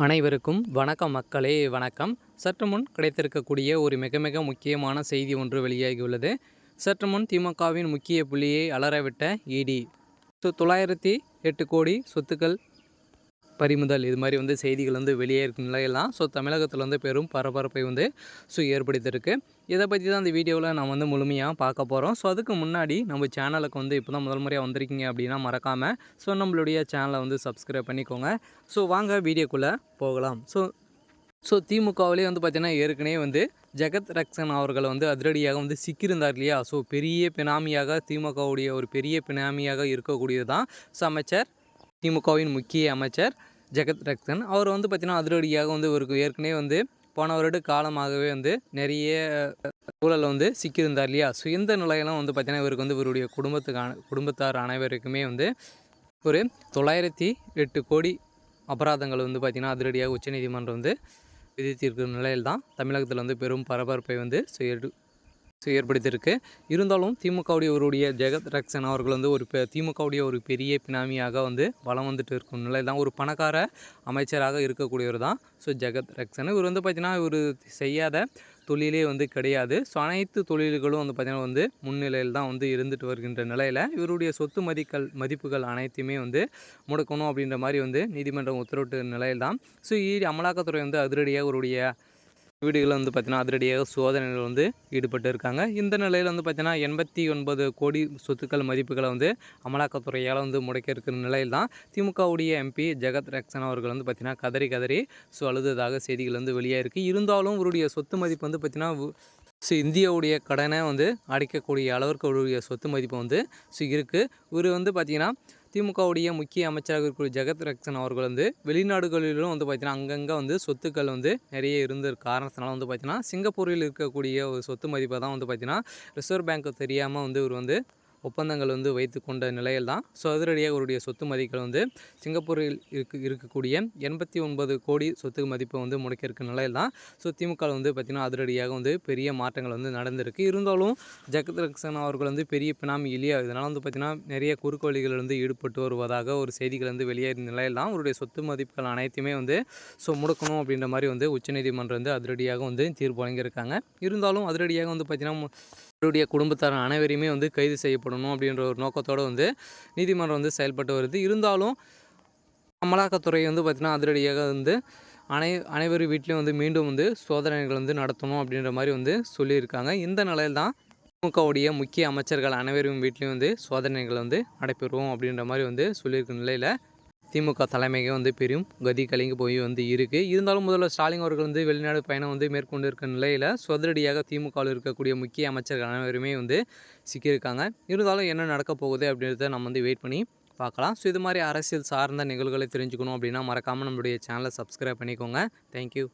அனைவருக்கும் வணக்கம் மக்களே வணக்கம். சற்று முன் கிடைத்திருக்கக்கூடிய ஒரு மிக மிக முக்கியமான செய்தி ஒன்று வெளியாகியுள்ளது. சற்று முன் திமுகவின் முக்கிய புள்ளியை அலறவிட்ட இடி. 908 கோடி சொத்துக்கள் பறிமுதல், இது மாதிரி செய்திகள் வெளியேறும் நிலையெல்லாம் தமிழகத்தில் பெரும் பரபரப்பை ஏற்படுத்தியிருக்கு. இதை பற்றி தான் இந்த வீடியோவில் நான் முழுமையாக பார்க்க போகிறோம். அதுக்கு முன்னாடி நம்ம சேனலுக்கு இப்போ தான் முதல் முறையாக வந்திருக்கீங்க அப்படின்னா மறக்காமல் நம்மளுடைய சேனலை சப்ஸ்கிரைப் பண்ணிக்கோங்க. வாங்க வீடியோக்குள்ளே போகலாம். திமுகவிலே பார்த்தீங்கன்னா ஏற்கனவே ஜெகத் ரக்ஷன் அவர்கள் அதிரடியாக சிக்கியிருந்தார் இல்லையா. பெரிய பினாமியாக திமுகவுடைய ஒரு பெரிய பினாமியாக இருக்கக்கூடியது தான் அமைச்சர், திமுகவின் முக்கிய அமைச்சர் ஜெகத் ரக்ஷன். அவர் பார்த்திங்கன்னா அதிரடியாக இவருக்கு ஏற்கனவே போன வருட காலமாகவே நிறைய ஊழல் சிக்கியிருந்தார் இல்லையா. இந்த நிலையெல்லாம் பார்த்திங்கன்னா இவருக்கு இவருடைய குடும்பத்தார் அனைவருக்குமே ஒரு 908 கோடி அபராதங்கள் பார்த்திங்கன்னா அதிரடியாக உச்சநீதிமன்றம் விதித்திருக்கிற நிலையில் தான் தமிழகத்தில் பெரும் பரபரப்பை ஏற்படுத்தியிருக்கு. இருந்தாலும் திமுகவுடைய இவருடைய ஜெகத் ரக்ஷன் அவர்கள் ஒரு திமுகவுடைய ஒரு பெரிய பினாமியாக வலம் வந்துட்டு இருக்கும் நிலை தான். ஒரு பணக்கார அமைச்சராக இருக்கக்கூடியவர் தான் ஜெகத் ரக்ஷன். இவர் பார்த்திங்கன்னா இவர் செய்யாத தொழிலே கிடையாது. அனைத்து தொழில்களும் பார்த்திங்கன்னா முன்னிலையில் தான் இருந்துட்டு வருகின்ற நிலையில் இவருடைய சொத்து மதிப்புகள் அனைத்தையுமே முடக்கணும் அப்படின்ற மாதிரி நீதிமன்றம் உத்தரவிட்ட நிலையில் தான் அமலாக்கத்துறை அதிரடியாக இவருடைய வீடுகளில் பார்த்திங்கன்னா அதிரடியாக சோதனைகள் ஈடுபட்டு இருக்காங்க. இந்த நிலையில் பார்த்திங்கன்னா 89 கோடி சொத்துக்கள் மதிப்புகளை அமலாக்கத்துறையால் முடக்க இருக்கிற நிலையில் தான் திமுகவுடைய எம்பி ஜெகத் ரக்ஷன் அவர்கள் பார்த்திங்கன்னா கதறி அழுததாக செய்திகள் வெளியாயிருக்கு. இருந்தாலும் இவருடைய சொத்து மதிப்பு பார்த்திங்கன்னா இந்தியாவுடைய கடனை அடைக்கக்கூடிய அளவிற்கு அவருடைய சொத்து மதிப்பு இருக்குது. இவர் பார்த்திங்கன்னா திமுகவுடைய முக்கிய அமைச்சராக இருக்கக்கூடிய ஜெகத் ரக்ஷன் அவர்கள் வெளிநாடுகளிலும் பார்த்திங்கன்னா அங்கங்கே சொத்துக்கள் நிறைய இருந்த காரணத்தினால பார்த்திங்கன்னா சிங்கப்பூரில் இருக்கக்கூடிய ஒரு சொத்து மதிப்பை தான் பார்த்திங்கன்னா ரிசர்வ் பேங்க்கு தெரியாமல் இவர் ஒப்பந்தங்கள் வைத்து கொண்ட நிலையில் தான் அதிரடியாக அவருடைய சொத்து மதிப்புகள் சிங்கப்பூரில் இருக்கக்கூடிய 89 கோடி சொத்து மதிப்பை முடக்க இருக்க நிலையில் தான் திமுக பார்த்திங்கன்னா அதிரடியாக பெரிய மாற்றங்கள் நடந்திருக்கு. இருந்தாலும் ஜெகத் ரக்ஷன் அவர்கள் பெரிய பினாமி இல்லையா, இதனால் பார்த்திங்கன்னா நிறைய குறுக்கு வழிகள் ஈடுபட்டு வருவதாக ஒரு செய்திகள் வெளியேறிய நிலையில் தான் அவருடைய சொத்து மதிப்புகள் அனைத்துமே முடக்கணும் அப்படின்ற மாதிரி உச்சநீதிமன்றம் அதிரடியாக தீர்ப்பு வழங்கியிருக்காங்க. இருந்தாலும் அதிரடியாக பார்த்திங்கன்னா அவருடைய குடும்பத்தார் அனைவரையுமே கைது செய்யப்படணும் அப்படின்ற ஒரு நோக்கத்தோடு நீதிமன்றம் செயல்பட்டு வருது. இருந்தாலும் அமலாக்கத்துறை பார்த்திங்கன்னா அதிரடியாக அனைவரும் வீட்லேயும் மீண்டும் சோதனைகள் நடத்தணும் அப்படின்ற மாதிரி சொல்லியிருக்காங்க. இந்த நிலையில் தான் திமுகவுடைய முக்கிய அமைச்சர்கள் அனைவரும் வீட்லேயும் சோதனைகள் நடைபெறுவோம் அப்படின்ற மாதிரி சொல்லியிருக்க நிலையில் திமுக தலைமைக்கு பெரும் கதி கலங்கி போய் இருக்குது. இருந்தாலும் முதல்வர் ஸ்டாலின் அவர்கள் வெளிநாடு பயணம் மேற்கொண்டு இருக்க நிலையில் அதிரடியாக திமுகவில் இருக்கக்கூடிய முக்கிய அமைச்சர்கள் அனைவருமே சிக்கியிருக்காங்க. இருந்தாலும் என்ன நடக்க போகுது அப்படின்றத நம்ம வெயிட் பண்ணி பார்க்கலாம். இது மாதிரி அரசியல் சார்ந்த நிகழ்வுகளை தெரிஞ்சுக்கணும் அப்படின்னா மறக்காமல் நம்மளுடைய சேனலை சப்ஸ்கிரைப் பண்ணிக்கோங்க. தேங்க்யூ.